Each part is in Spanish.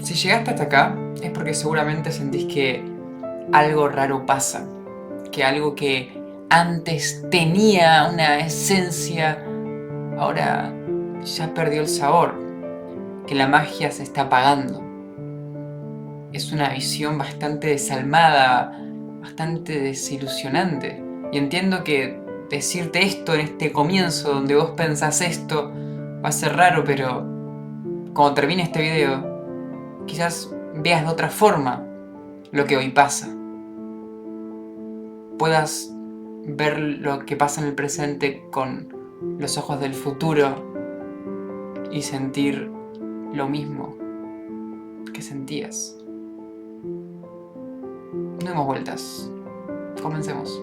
Si llegaste hasta acá, es porque seguramente sentís que algo raro pasa. Que algo que antes tenía una esencia, ahora ya perdió el sabor. Que la magia se está apagando. Es una visión bastante desalmada, bastante desilusionante. Y entiendo que decirte esto en este comienzo, donde vos pensás esto, va a ser raro, pero cuando termine este video, quizás veas de otra forma lo que hoy pasa. Puedas ver lo que pasa en el presente con los ojos del futuro y sentir lo mismo que sentías. No demos vueltas. Comencemos.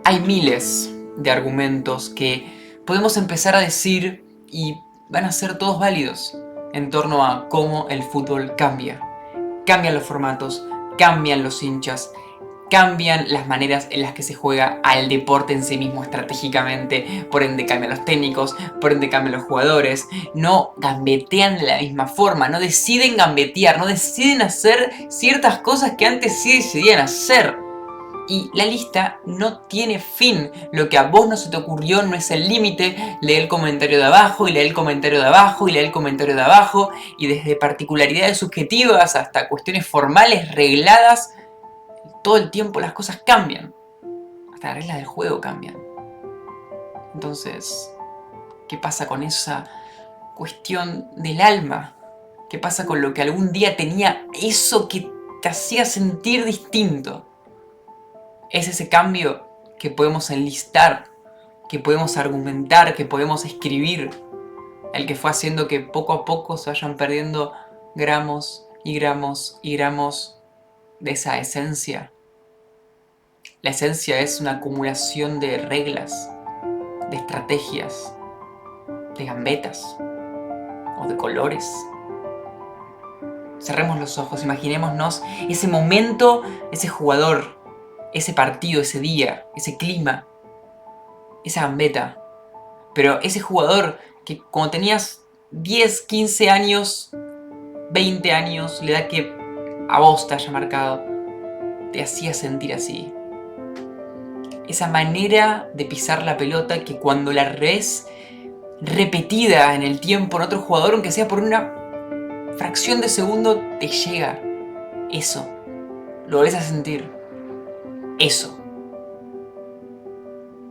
Hay miles de argumentos que podemos empezar a decir y van a ser todos válidos en torno a cómo el fútbol cambia. Cambian los formatos, cambian los hinchas, cambian las maneras en las que se juega al deporte en sí mismo estratégicamente, por ende cambian los técnicos, por ende cambian los jugadores, no gambetean de la misma forma, no deciden gambetear, no deciden hacer ciertas cosas que antes sí decidían hacer. Y la lista no tiene fin. Lo que a vos no se te ocurrió no es el límite. Lee el comentario de abajo, y lee el comentario de abajo, y lee el comentario de abajo. Y desde particularidades subjetivas hasta cuestiones formales, regladas, todo el tiempo las cosas cambian. Hasta las reglas del juego cambian. Entonces, ¿qué pasa con esa cuestión del alma? ¿Qué pasa con lo que algún día tenía eso que te hacía sentir distinto? Es ese cambio que podemos enlistar, que podemos argumentar, que podemos escribir, el que fue haciendo que poco a poco se vayan perdiendo gramos y gramos y gramos de esa esencia. La esencia es una acumulación de reglas, de estrategias, de gambetas o de colores. Cerremos los ojos, imaginémonos ese momento, ese jugador, ese partido, ese día, ese clima, esa gambeta. Pero ese jugador que cuando tenías 10, 15 años, 20 años, la edad que a vos te haya marcado, te hacía sentir así. Esa manera de pisar la pelota que cuando la ves repetida en el tiempo en otro jugador, aunque sea por una fracción de segundo, te llega. Eso. Lo volvés a sentir. Eso.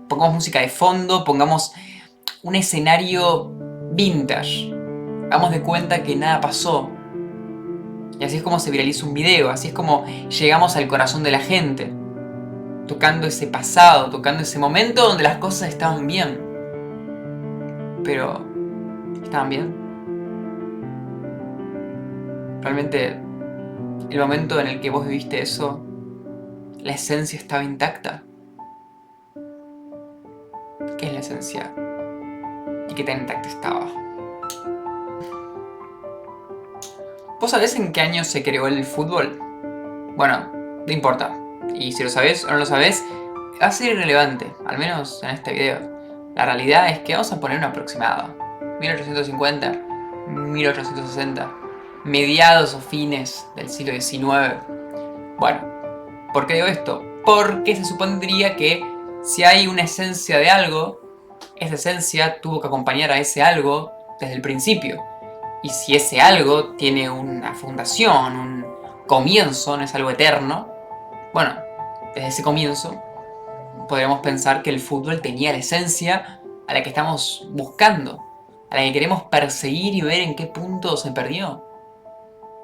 Pongamos música de fondo, pongamos un escenario vintage. Hagamos de cuenta que nada pasó. Y así es como se viraliza un video, así es como llegamos al corazón de la gente. Tocando ese pasado, tocando ese momento donde las cosas estaban bien. Pero, ¿estaban bien? Realmente, el momento en el que vos viviste eso, la esencia estaba intacta. ¿Qué es la esencia? ¿Y qué tan intacta estaba? ¿Vos sabés en qué año se creó el fútbol? Bueno, no importa. Y si lo sabés o no lo sabés, va a ser irrelevante, al menos en este video. La realidad es que vamos a poner un aproximado. 1850, 1860, mediados o fines del siglo XIX. Bueno, ¿por qué digo esto? Porque se supondría que si hay una esencia de algo, esa esencia tuvo que acompañar a ese algo desde el principio. Y si ese algo tiene una fundación, un comienzo, no es algo eterno, bueno, desde ese comienzo podríamos pensar que el fútbol tenía la esencia a la que estamos buscando, a la que queremos perseguir y ver en qué punto se perdió.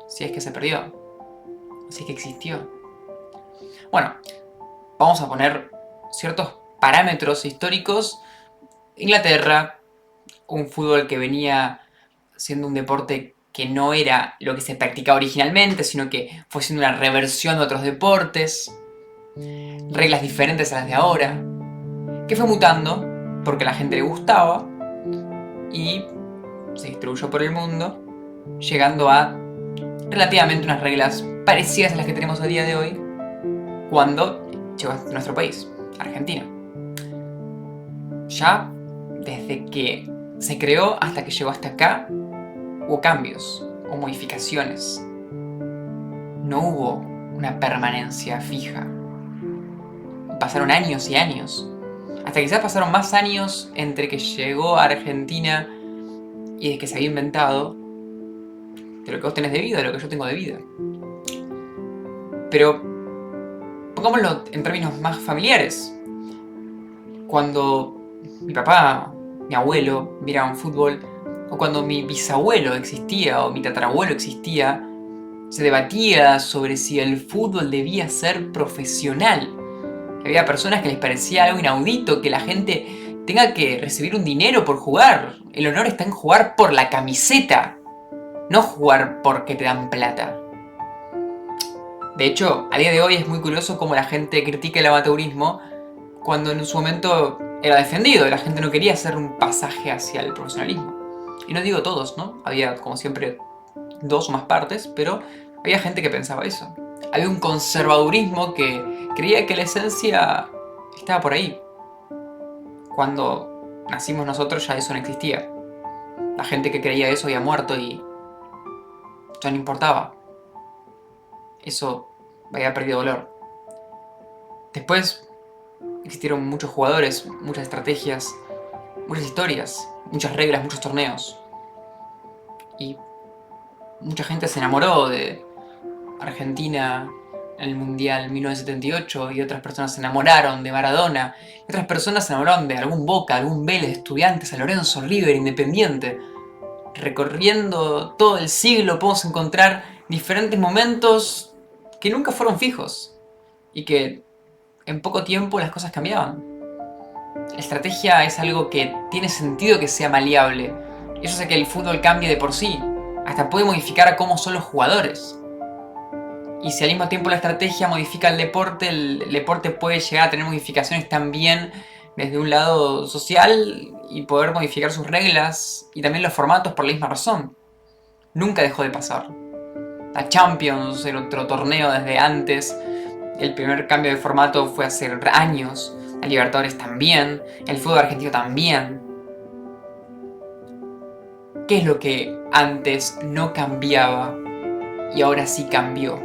Si es que se perdió, si es que existió. Bueno, vamos a poner ciertos parámetros históricos. Inglaterra, un fútbol que venía siendo un deporte que no era lo que se practicaba originalmente, sino que fue siendo una reversión de otros deportes, reglas diferentes a las de ahora, que fue mutando porque a la gente le gustaba y se distribuyó por el mundo, llegando a relativamente unas reglas parecidas a las que tenemos a día de hoy cuando llegó a nuestro país. Argentina. Ya desde que se creó hasta que llegó hasta acá, hubo cambios o modificaciones. No hubo una permanencia fija. Pasaron años y años. Hasta quizás pasaron más años entre que llegó a Argentina y de que se había inventado de lo que vos tenés de vida, de lo que yo tengo de vida. Pero pongámoslo en términos más familiares. Cuando mi papá, mi abuelo miraban fútbol, o cuando mi bisabuelo existía o mi tatarabuelo existía, se debatía sobre si el fútbol debía ser profesional. Había personas que les parecía algo inaudito que la gente tenga que recibir un dinero por jugar. El honor está en jugar por la camiseta, no jugar porque te dan plata. De hecho, a día de hoy es muy curioso cómo la gente critica el amateurismo cuando en su momento era defendido y la gente no quería hacer un pasaje hacia el profesionalismo. Y no digo todos, ¿no? Había, como siempre, dos o más partes, pero había gente que pensaba eso. Había un conservadurismo que creía que la esencia estaba por ahí. Cuando nacimos nosotros ya eso no existía. La gente que creía eso había muerto y ya no importaba. Eso había perdido valor. Después existieron muchos jugadores, muchas estrategias, muchas historias, muchas reglas, muchos torneos. Y mucha gente se enamoró de Argentina en el Mundial 1978 y otras personas se enamoraron de Maradona. Y otras personas se enamoraron de algún Boca, algún Vélez, Estudiantes, San Lorenzo, River, Independiente. Recorriendo todo el siglo podemos encontrar diferentes momentos que nunca fueron fijos y que en poco tiempo las cosas cambiaban. La estrategia es algo que tiene sentido que sea maleable. Eso hace que el fútbol cambie de por sí. Hasta puede modificar a cómo son los jugadores. Y si al mismo tiempo la estrategia modifica el deporte puede llegar a tener modificaciones también desde un lado social y poder modificar sus reglas y también los formatos por la misma razón. Nunca dejó de pasar. La Champions, el otro torneo desde antes, el primer cambio de formato fue hace años, la Libertadores también, el fútbol argentino también. ¿Qué es lo que antes no cambiaba y ahora sí cambió?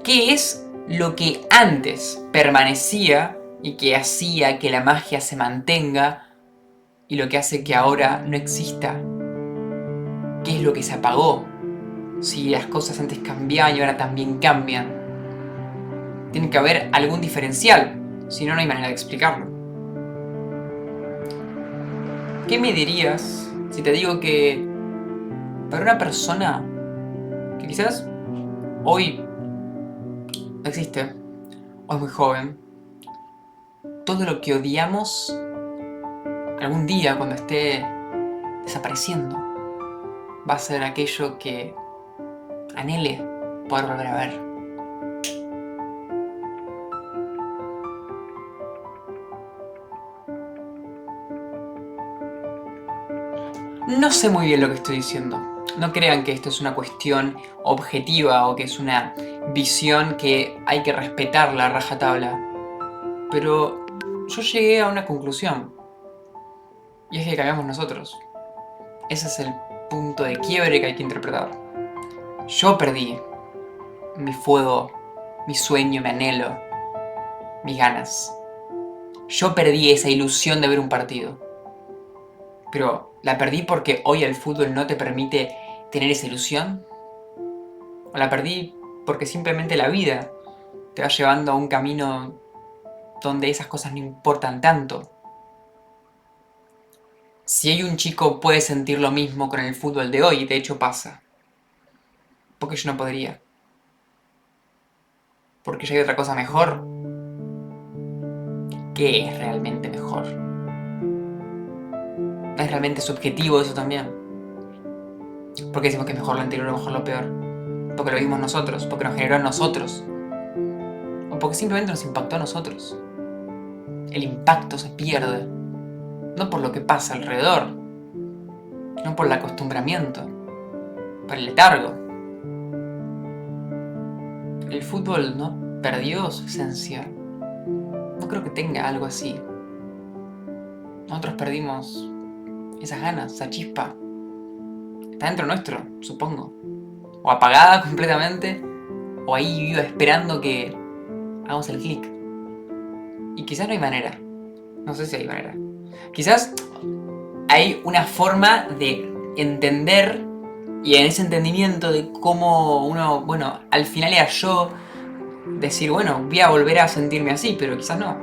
¿Qué es lo que antes permanecía y que hacía que la magia se mantenga y lo que hace que ahora no exista? ¿Qué es lo que se apagó? Si las cosas antes cambiaban y ahora también cambian. Tiene que haber algún diferencial, si no, no hay manera de explicarlo. ¿Qué me dirías si te digo que para una persona que quizás hoy no existe, o es muy joven, todo lo que odiamos algún día cuando esté desapareciendo va a ser aquello que anhele poder volver a ver? No sé muy bien lo que estoy diciendo. No crean que esto es una cuestión objetiva o que es una visión que hay que respetar a rajatabla. Pero yo llegué a una conclusión. Y es que cambiamos nosotros. Ese es el punto de quiebre que hay que interpretar. Yo perdí mi fuego, mi sueño, mi anhelo, mis ganas. Yo perdí esa ilusión de ver un partido. Pero ¿la perdí porque hoy el fútbol no te permite tener esa ilusión? ¿O la perdí porque simplemente la vida te va llevando a un camino donde esas cosas no importan tanto? Si hay un chico puede sentir lo mismo con el fútbol de hoy, de hecho pasa. ¿Por qué yo no podría? ¿Porque ya hay otra cosa mejor? ¿Qué es realmente mejor? ¿No es realmente subjetivo eso también? ¿Por qué decimos que es mejor lo anterior o mejor lo peor? ¿Porque lo vimos nosotros? ¿Porque nos generó a nosotros? ¿O porque simplemente nos impactó a nosotros? El impacto se pierde, no por lo que pasa alrededor, no por el acostumbramiento, por el letargo. El fútbol no perdió su esencia, creo que tenga algo así. Nosotros perdimos esas ganas, esa chispa. Está dentro nuestro, supongo. O apagada completamente, o ahí viva esperando que hagamos el clic. Y quizás no hay manera. No sé si hay manera. Quizás hay una forma de entender, y en ese entendimiento de cómo uno, bueno, al final era yo, decir, bueno, voy a volver a sentirme así, pero quizás no.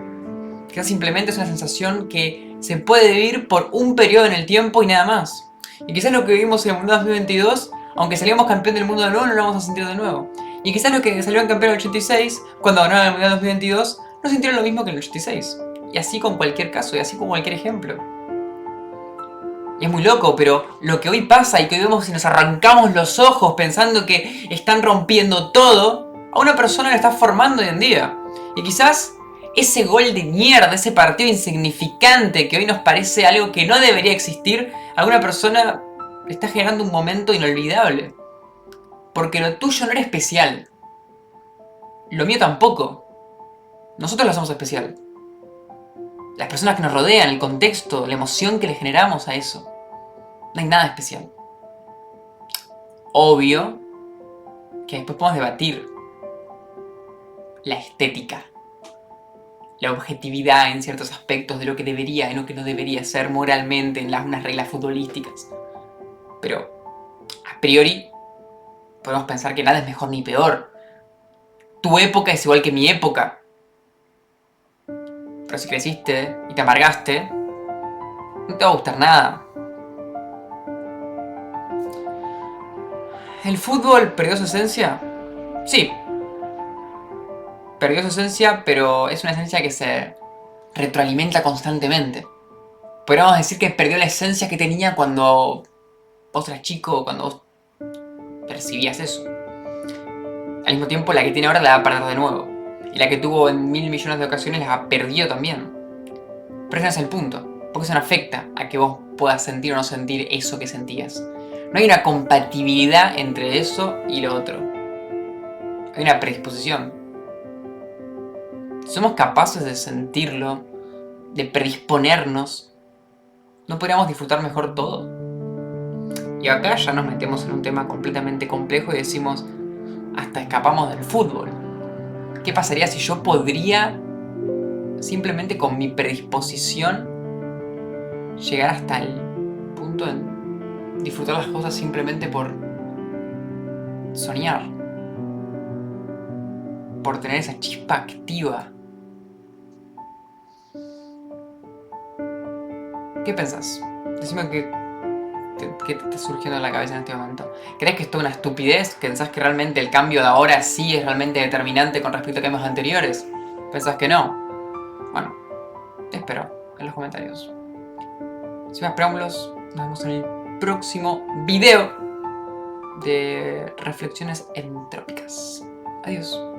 Quizás simplemente es una sensación que se puede vivir por un periodo en el tiempo y nada más. Y quizás lo que vivimos en el mundo 2022, aunque salíamos campeón del mundo de nuevo, no lo vamos a sentir de nuevo. Y quizás lo que salió en campeón en el 86, cuando ganaron el Mundial 2022, no sintieron lo mismo que en el 86. Y así con cualquier caso, y así con cualquier ejemplo. Y es muy loco, pero lo que hoy pasa y que hoy vemos y nos arrancamos los ojos pensando que están rompiendo todo, a una persona la está formando hoy en día. Y quizás ese gol de mierda, ese partido insignificante que hoy nos parece algo que no debería existir, a alguna persona le está generando un momento inolvidable. Porque lo tuyo no era especial. Lo mío tampoco. Nosotros lo hacemos especial. Las personas que nos rodean, el contexto, la emoción que le generamos a eso. No hay nada especial. Obvio que después podemos debatir la estética, la objetividad en ciertos aspectos de lo que debería y lo que no debería ser moralmente en unas reglas futbolísticas. Pero a priori podemos pensar que nada es mejor ni peor. Tu época es igual que mi época. Pero si creciste y te amargaste, no te va a gustar nada. ¿El fútbol perdió su esencia? Sí. Perdió su esencia, pero es una esencia que se retroalimenta constantemente. Podríamos decir que perdió la esencia que tenía cuando vos eras chico, cuando vos percibías eso. Al mismo tiempo, la que tiene ahora la va a perder de nuevo. Y la que tuvo en 1000 millones de ocasiones la perdió también. Pero ese no es el punto. Porque eso no afecta a que vos puedas sentir o no sentir eso que sentías. No hay una compatibilidad entre eso y lo otro. Hay una predisposición. Si somos capaces de sentirlo, de predisponernos, ¿no podríamos disfrutar mejor todo? Y acá ya nos metemos en un tema completamente complejo y decimos, hasta escapamos del fútbol. ¿Qué pasaría si yo podría, simplemente con mi predisposición, llegar hasta el punto de disfrutar las cosas simplemente por soñar? Por tener esa chispa activa. ¿Qué pensás? Decime qué te está surgiendo en la cabeza en este momento. ¿Crees que esto es una estupidez? ¿Pensás que realmente el cambio de ahora sí es realmente determinante con respecto a cambios anteriores? ¿Pensás que no? Bueno, te espero en los comentarios. Sin más preámbulos, nos vemos en el próximo video de reflexiones entrópicas. Adiós.